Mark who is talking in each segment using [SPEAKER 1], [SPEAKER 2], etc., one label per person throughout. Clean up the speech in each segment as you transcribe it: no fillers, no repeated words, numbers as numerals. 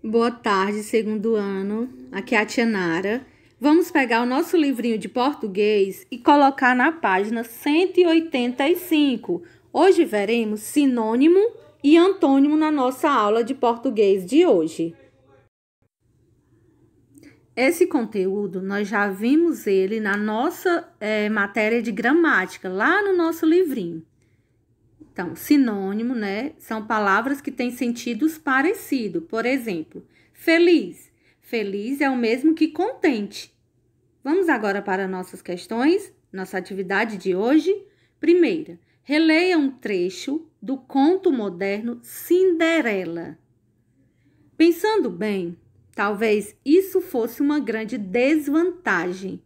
[SPEAKER 1] Boa tarde, segundo ano. Aqui é a tia Nara. Vamos pegar o nosso livrinho de português e colocar na página 185. Hoje veremos sinônimo e antônimo na nossa aula de português de hoje. Esse conteúdo, nós já vimos ele na nossa matéria de gramática, lá no nosso livrinho. Então, sinônimo, né? São palavras que têm sentidos parecidos. Por exemplo, feliz. Feliz é o mesmo que contente. Vamos agora para nossas questões, nossa atividade de hoje. Primeira, releia um trecho do conto moderno Cinderela. Pensando bem, talvez isso fosse uma grande desvantagem,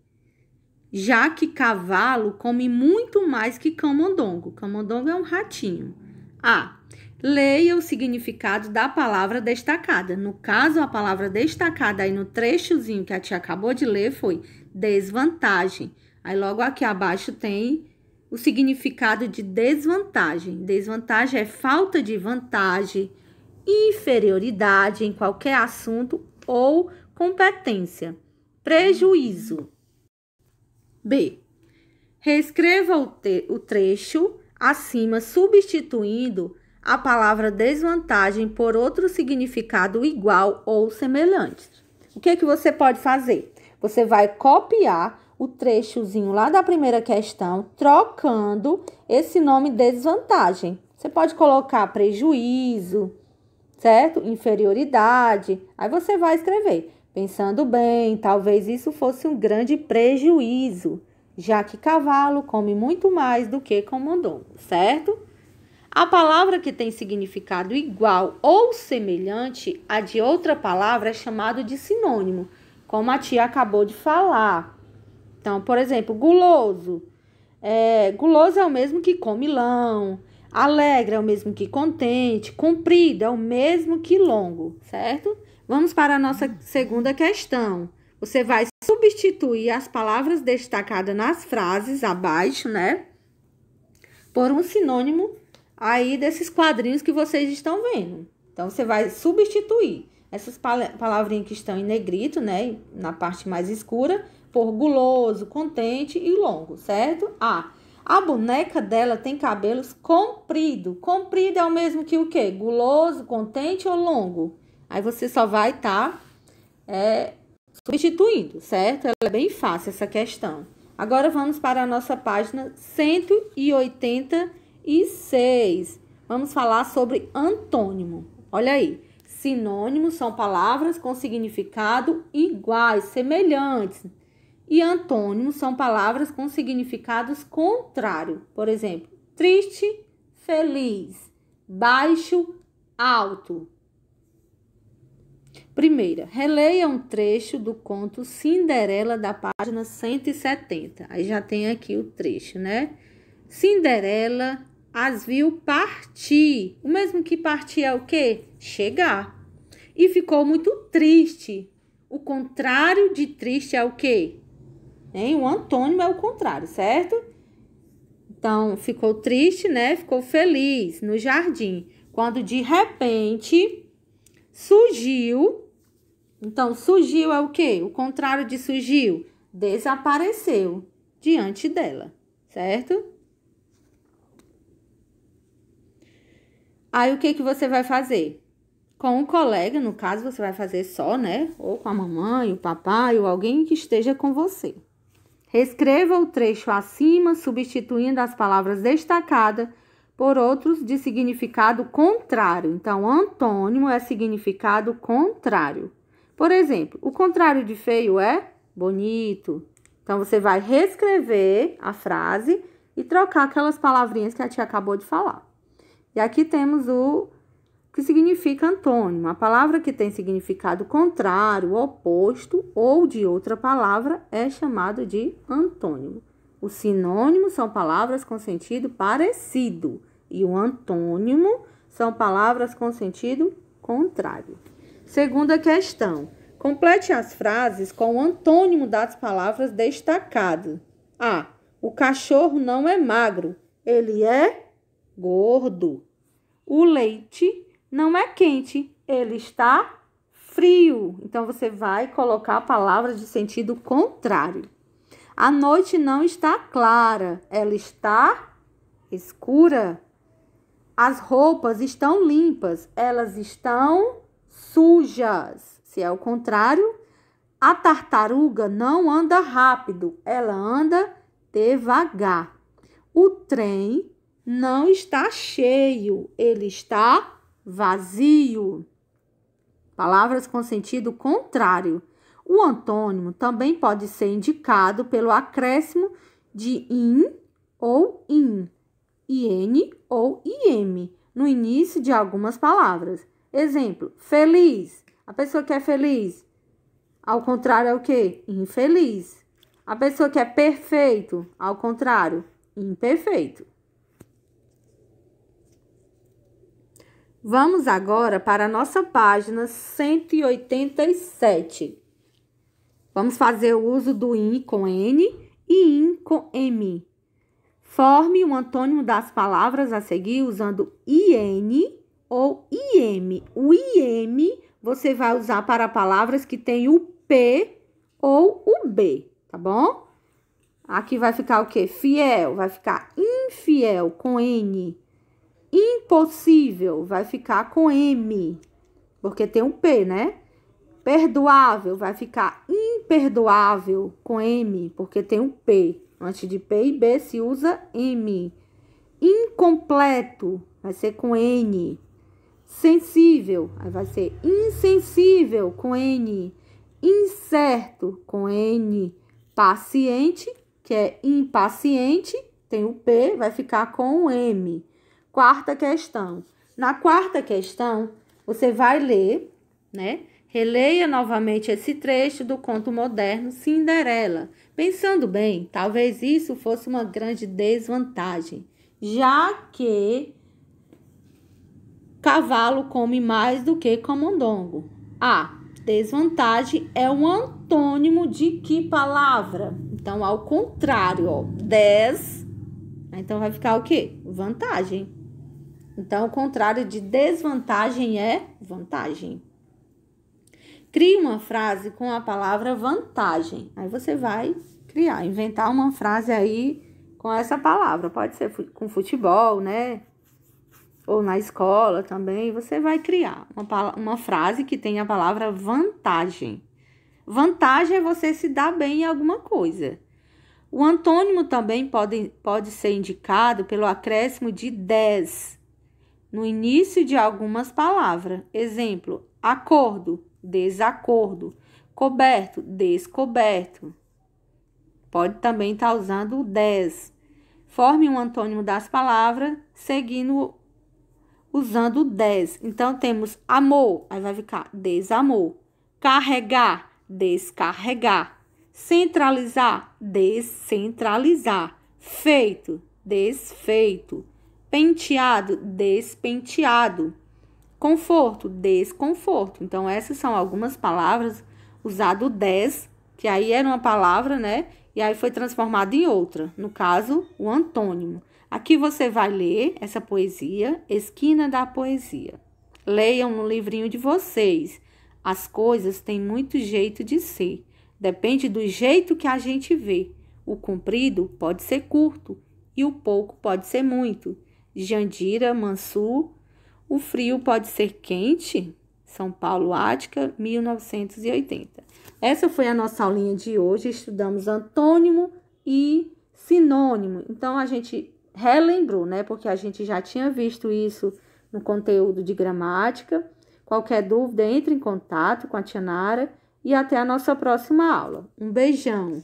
[SPEAKER 1] já que cavalo come muito mais que camundongo. Camundongo é um ratinho. A. Leia o significado da palavra destacada. No caso, a palavra destacada aí no trechozinho que a tia acabou de ler foi desvantagem. Aí logo aqui abaixo tem o significado de desvantagem. Desvantagem é falta de vantagem, inferioridade em qualquer assunto ou competência. Prejuízo. B. Reescreva o trecho acima, substituindo a palavra desvantagem por outro significado igual ou semelhante. O que você pode fazer? Você vai copiar o trechozinho lá da primeira questão, trocando esse nome desvantagem. Você pode colocar prejuízo, certo? Inferioridade. Aí você vai escrever. Pensando bem, talvez isso fosse um grande prejuízo, já que cavalo come muito mais do que camundongo, certo? A palavra que tem significado igual ou semelhante à de outra palavra é chamado de sinônimo, como a tia acabou de falar. Então, por exemplo, guloso. Guloso é o mesmo que comilão. Alegre é o mesmo que contente. Comprido é o mesmo que longo, certo? Vamos para a nossa segunda questão. Você vai substituir as palavras destacadas nas frases abaixo, né? Por um sinônimo aí desses quadrinhos que vocês estão vendo. Então, você vai substituir essas palavrinhas que estão em negrito, né? Na parte mais escura, por guloso, contente e longo, certo? A boneca dela tem cabelos comprido. Comprido é o mesmo que o quê? Guloso, contente ou longo? Aí você só vai estar substituindo, certo? Ela é bem fácil essa questão. Agora vamos para a nossa página 186. Vamos falar sobre antônimo. Olha aí. Sinônimos são palavras com significado iguais, semelhantes. E antônimos são palavras com significados contrários. Por exemplo, triste, feliz, baixo, alto. Primeira, releia um trecho do conto Cinderela da página 170. Aí já tem aqui o trecho, né? Cinderela as viu partir. O mesmo que partir é o quê? Chegar. E ficou muito triste. O contrário de triste é o quê? O antônimo é o contrário, certo? Então, ficou triste, né? Ficou feliz no jardim. Quando de repente surgiu. Então, surgiu é o quê? O contrário de surgiu, desapareceu diante dela, certo? Aí, o que você vai fazer? Com um colega, no caso, você vai fazer só, né? Ou com a mamãe, o papai, ou alguém que esteja com você. Reescreva o trecho acima, substituindo as palavras destacadas por outros de significado contrário. Então, antônimo é significado contrário. Por exemplo, o contrário de feio é bonito. Então, você vai reescrever a frase e trocar aquelas palavrinhas que a tia acabou de falar. E aqui temos o que significa antônimo. A palavra que tem significado contrário, oposto ou de outra palavra é chamado de antônimo. Os sinônimos são palavras com sentido parecido e o antônimo são palavras com sentido contrário. Segunda questão. Complete as frases com o antônimo das palavras destacadas. A. O cachorro não é magro, ele é gordo. O leite não é quente, ele está frio. Então, você vai colocar a palavra de sentido contrário. A noite não está clara, ela está escura. As roupas estão limpas, elas estão sujas. Se é o contrário, a tartaruga não anda rápido, ela anda devagar. O trem não está cheio, ele está vazio. Palavras com sentido contrário. O antônimo também pode ser indicado pelo acréscimo de in ou in, in ou im no início de algumas palavras. Exemplo, feliz. A pessoa que é feliz, ao contrário, é o quê? Infeliz. A pessoa que é perfeito, ao contrário, imperfeito. Vamos agora para a nossa página 187. Vamos fazer o uso do in com N e in com M. Forme um antônimo das palavras a seguir usando IN ou IM. O IM você vai usar para palavras que têm o P ou o B, tá bom? Aqui vai ficar o quê? Fiel, vai ficar infiel com N. Impossível vai ficar com M, porque tem um P, né? Perdoável vai ficar imperdoável com M, porque tem um P. Antes de P e B se usa M. Incompleto vai ser com N. Sensível, aí vai ser insensível com N. Incerto com N. Paciente, que é impaciente, tem o P, vai ficar com o M. Quarta questão. Na quarta questão, você vai ler, né? Releia novamente esse trecho do conto moderno Cinderela. Pensando bem, talvez isso fosse uma grande desvantagem, já que cavalo come mais do que camundongo. A desvantagem é um antônimo de que palavra? Então, ao contrário, ó, então vai ficar o quê? Vantagem. Então, o contrário de desvantagem é vantagem. Crie uma frase com a palavra vantagem. Aí você vai criar, inventar uma frase aí com essa palavra. Pode ser com futebol, né? Ou na escola também. Você vai criar uma frase que tenha a palavra vantagem. Vantagem é você se dar bem em alguma coisa. O antônimo também pode ser indicado pelo acréscimo de des no início de algumas palavras. Exemplo, acordo, desacordo, coberto, descoberto. Pode também estar usando o des. Forme um antônimo das palavras, usando o des. Então, temos amor, aí vai ficar desamor. Carregar, descarregar. Centralizar, descentralizar. Feito, desfeito. Penteado, despenteado. Conforto, desconforto. Então, essas são algumas palavras usado des, que aí era uma palavra, né? E aí foi transformada em outra. No caso, o antônimo. Aqui você vai ler essa poesia, Esquina da Poesia. Leiam no livrinho de vocês. As coisas têm muito jeito de ser. Depende do jeito que a gente vê. O comprido pode ser curto e o pouco pode ser muito. Jandira Mansur. O frio pode ser quente. São Paulo, Ática, 1980. Essa foi a nossa aulinha de hoje. Estudamos antônimo e sinônimo. Então, a gente relembrou, né? Porque a gente já tinha visto isso no conteúdo de gramática. Qualquer dúvida, entre em contato com a tia Nara e até a nossa próxima aula. Um beijão!